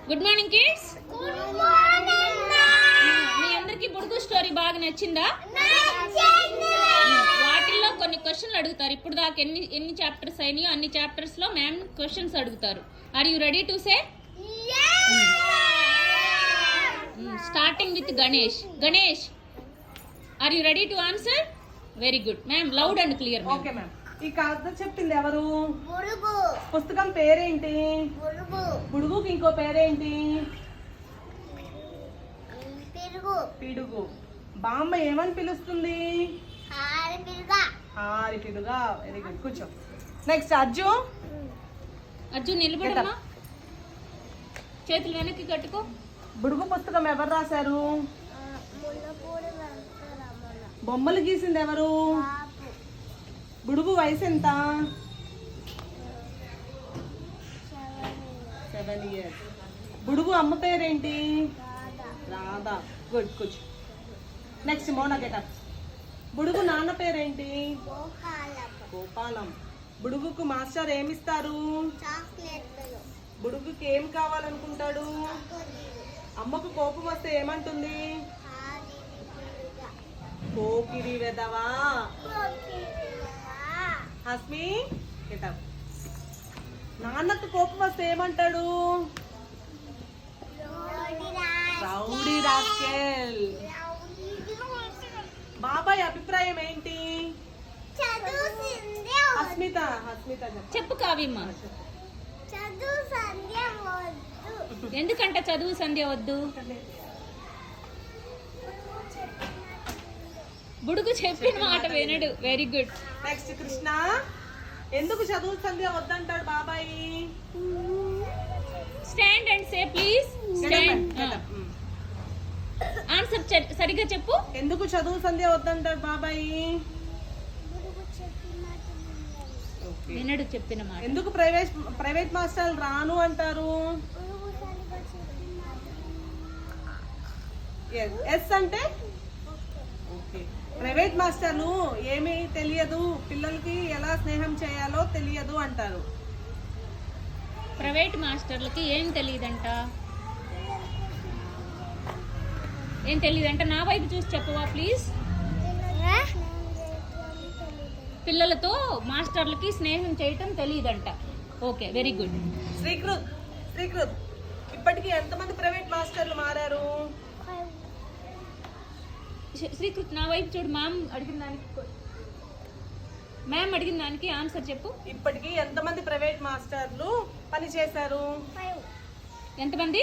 Good morning kids. Good morning మీ అందరికి Budugu story బాగా నచ్చిందా? వాటిల్లో కొన్ని క్వశ్చన్లు అడుగుతారు. ఇప్పుడు దాకా ఎన్ని చాప్టర్స్ అయినాయో అన్ని చాప్టర్స్ లో మ్యామ్ క్వశ్చన్స్ అడుగుతారు. Are you ready to say? Starting with Ganesh. Ganesh, are you ready to answer? Very good ma'am, loud and clear. Okay ma'am. ఈ కథ చెప్పింది ఎవరు? బుడుగు. పుస్తకం పేరేంటి? బుడుగు. బుడుగుకి ఇంకో పేరేంటి? పిడుగు. పిడుగు. బామ్మ ఏమని పిలుస్తుంది? హారి పిడుగా. హారి పిడుగా. వెరీ గుడ్, కూర్చో. నెక్స్ట్ అర్జు. అర్జున్ నిలబడమ్మా, చేతులు వెనక్కి కట్టుకో. బుడుగు పుస్తకం ఎవరు రాశారు? ముల్లపూడి వెంకటరమణ. బొమ్మలు గీసింది ఎవరు? బాపు. బుడుగు వయసు ఎంత? 7 7 years. బుడుగు అమ్మ పేరేంటి? రాధా. రాధా. గుడ్, కూర్చో. Next Mona getup. బుడుగు నాన్న పేరేంటి? గోపాలప్ప. గోపాలం. బుడుగుకు మాస్టర్ ఏమిస్తారు? చాక్లెట్లు. బుడుగుకి ఏం కావాలనుకుంటాడు? అమ్మకు కోపం వస్తే ఏమంటుంది? హారి పిడుగా. కోకిరి వెదవా. కోకిలమ్మ. హస్మి గెటప్. నాన్నకు కోపం వస్తే ఏమంటాడు? Rowdy rascal. బాబాయ్ అభిప్రాయం ఏంటి? చదువుసిందే హస్మిత. హస్మిత చెప్పు. చెప్పు కావ్యమ్మ. చదువు సంధ్య వద్దు. ఎందుకంట చదువు సంధ్య వద్దు? బుడుగు చెప్పిన మాట వినడు. Very good. నెక్స్ట్ కృష్ణ. ఎందుకు చదువు సంధ్య వద్దంటాడు బాబాయ్? Stand and say please. Stand. Answer సరిగ్గా చెప్పు. ఎందుకు చదువు సంధ్య వద్దంటాడు బాబాయ్? గురువు చెప్పిన మాట వినరు. వినడు చెప్పిన మాట. ఎందుకు ప్రైవేట్ మాస్టర్లు రాను అంటారు? గురువు సరిగా చెప్పిన మాట వినరు. ఎస్ అంటే ఓకే. ప్రైవేట్ మాస్టర్లు ఏమీ తెలియదు, పిల్లలకి ఎలా స్నేహం చేయాలో తెలియదు అంటారు. ప్రైవేట్ మాస్టర్లకి ఏం తెలియదంట? ఏం తెలియదంట? నా వైపు చూసి చెప్పవా ప్లీజ్. పిల్లలతో మాస్టర్లకి స్నేహం చేయటం తెలియదంట. Okay, very good. Srikrith. Srikrith, ఇప్పటికి ఎంతమంది ప్రైవేట్ మాస్టర్లు మారారు? శ్రీకృత్, నా వైపు చూడు. మ్యామ్ అడిగిన దానికి ఆన్సర్ చెప్పు. ఇప్పటికి ఎంతమంది ప్రైవేట్ మాస్టర్లు పని చేశారు? ఎంతమంది?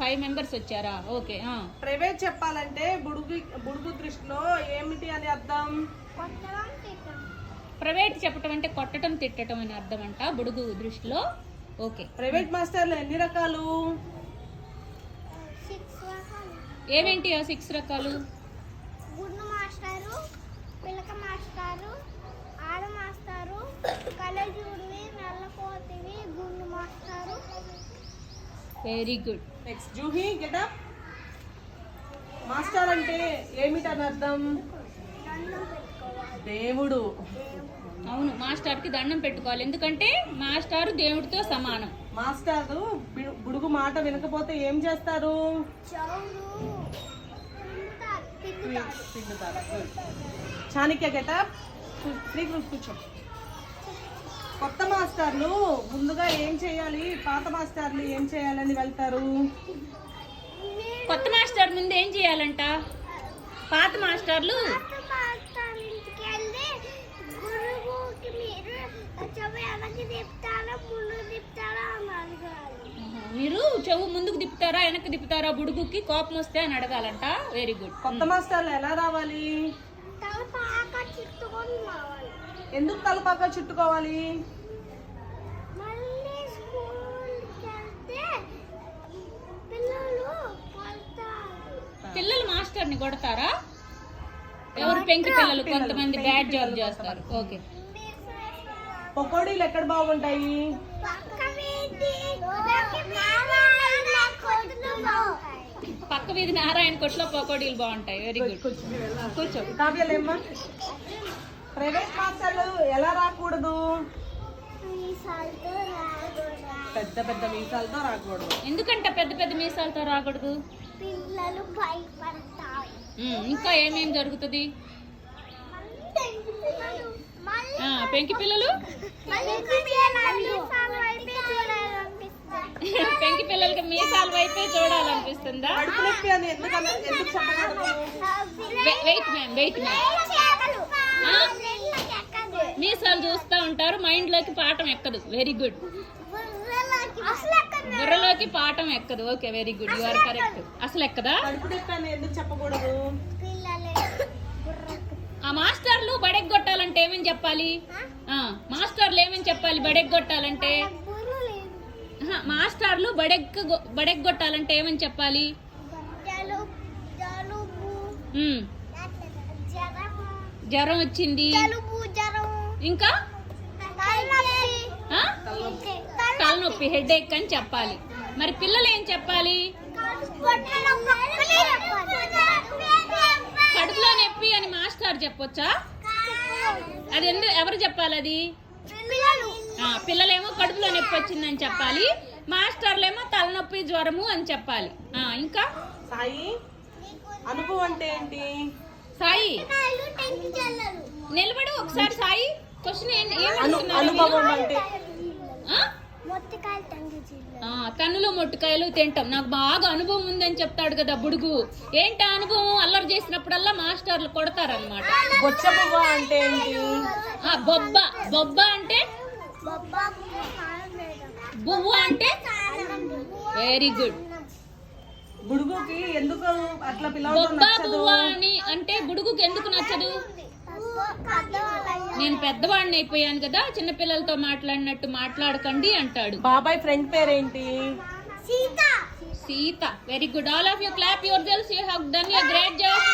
5 మెంబర్స్ వచ్చారా? ఓకే. ప్రైవేట్ చెప్పాలంటే బుడుగు దృష్టిలో ఏమిటి అని అర్థం? ప్రైవేట్ చెప్పటం అంటే కొట్టడం తిట్టడం అని అర్థం అంట బుడుగు దృష్టిలో. ఓకే. ప్రైవేట్ మాస్టర్లు ఎన్ని రకాలు? ఏమేంటి ఆ 6 రకాలు? గుండు మాస్టారు, పిలక మాస్టారు, ఆడ మాస్టారు, కలజూడివి, నల్లకోతివి, గుండు మాస్టారు. Very good. Next Juhi getup. Master అంటే ఏమిటని అర్థం? దండం పెట్టుకోవాలి. దేవుడు. అవును, మాస్టర్కి దండం పెట్టుకోవాలి. ఎందుకంటే మాస్టారు దేవుడితో సమానం. మాస్టారు బుడుగు మాట వినకపోతే ఏం చేస్తారు? చౌడు పిండుతారు. చాణక్య గెటప్. శ్రీకృష్ణ కూర్చో. కొత్త మాస్టర్లు ముందుగా ఏం చేయాలి, పాత మాస్టర్లు ఏం చేయాలని వెళ్తారు? కొత్త మాస్టర్ ముందు ఏం చేయాలంట? పాత మాస్టర్లు మాస్టర్ ఇంటికి వెళ్ళి గురువుకి మీరు చెవి వెనక్కి తిప్పుతారా ముందు తిప్పుతారా అని అడగాలి. మీరు చెవు ముందుకు తిప్పుతారా వెనక్కి తిప్పుతారా బుడుగుకి కోపం వస్తే అని అడగాలంట. Very good. కొత్త మాస్టర్లు ఎలా రావాలి? తల పాక చుట్టుకొని రావాలి. ఎందుకు తలపాక చుట్టుకోవాలి? మళ్ళీ స్కూల్కి వెళ్తే పిల్లలు కొడతారు. పిల్లలు మాస్టర్ని కొడతారా? ఎవరు? పెంకి పిల్లలు. కొంతమంది బ్యాడ్ జాబ్ చేస్తారు. ఓకే. పకోడీలు ఎక్కడ బాగుంటాయి? పక్క వీధి నారాయణ కొట్టు బాగుంటాయి. పక్క వీధి నారాయణ కొట్లో పకోడీలు బాగుంటాయి. Very good. కూర్చో. కావ్యలేమ్మా. ప్రైవేట్ మాస్టర్లు ఎలా రాకూడదు? ఈ సాల్ట్ రాకూడదు. పెద్ద పెద్ద మీసాలతో రాకూడదు. ఎందుకంటే పెద్ద పెద్ద మీసాలతో రాకూడదు? పిల్లలు భయపడతాయి. ఇంకా ఏమేం జరుగుతుంది? మళ్ళీ పెంకి పిల్లలు చూడాలనిపిస్తుంది. పెంకి పిల్లలకి మీసాల వైపే చూడాలనిపిస్తుందా? కడుపు నొప్పి అని ఎందుకు చెప్పకూడదు? వెయిట్ మ్యామ్ మీసాలు చూస్తూ ఉంటారు, మైండ్ లోకి పాఠం ఎక్కదు. Very good. బుర్రలోకి పాఠం ఎక్కదు. Okay, very good, you are correct. అసలు ఎక్కదా? కడుపు నొప్పి అని ఎందుకు చెప్పకూడదు? ఆ మాస్టర్లు బడెగ్గొట్టాలంటే ఏమని చెప్పాలి? మాస్టర్లు ఏమని చెప్పాలి బడెగ్గొట్టాలంటే? మాస్టర్లు బడెగ్గొట్టాలంటే ఏమని చెప్పాలి? జ్వరం వచ్చింది, ఇంకా తలనొప్పి, హెడేక్ అని చెప్పాలి. మరి పిల్లలు ఏం చెప్పాలి? కడుపులో నొప్పి అని మాస్టర్ చెప్పొచ్చా? అది ఎవరు చెప్పాలి? అది పిల్లలేమో కడుపులో నొప్పి వచ్చిందని చెప్పాలి, మాస్టర్లేమో తలనొప్పి జ్వరము అని చెప్పాలి. ఇంకా సాయి, అనుభవం అంటే ఏంటి? సాయి నిలబడు ఒకసారి. సాయి క్వశ్చన్ అనుభవం అంటే కన్నులు మొట్టికాయలు తింటాం. నాకు బాగా అనుభవం ఉందని చెప్తాడు కదా బుడుగు. ఏంటి అనుభవం? అల్లరి చేసినప్పుడల్లా మాస్టర్లు కొడతారనమాట. బొచ్చబువ్వ అంటే ఏంటి? బొబ్బ అంటే బువ్వ అంటే వెరీ గుడ్. బుడుగుకి ఎందుకు అట్లా బొబ్బ బువ్వ అని అంటే బుడుగుకి ఎందుకు నచ్చదు? నేను పెద్దవాడిని అయిపోయాను కదా, చిన్నపిల్లలతో మాట్లాడినట్టు మాట్లాడకండి అంటాడు. బాబాయ్ ఫ్రెండ్ పేరేంటి? Sita. Very good. All of you clap your self. You have done a great job.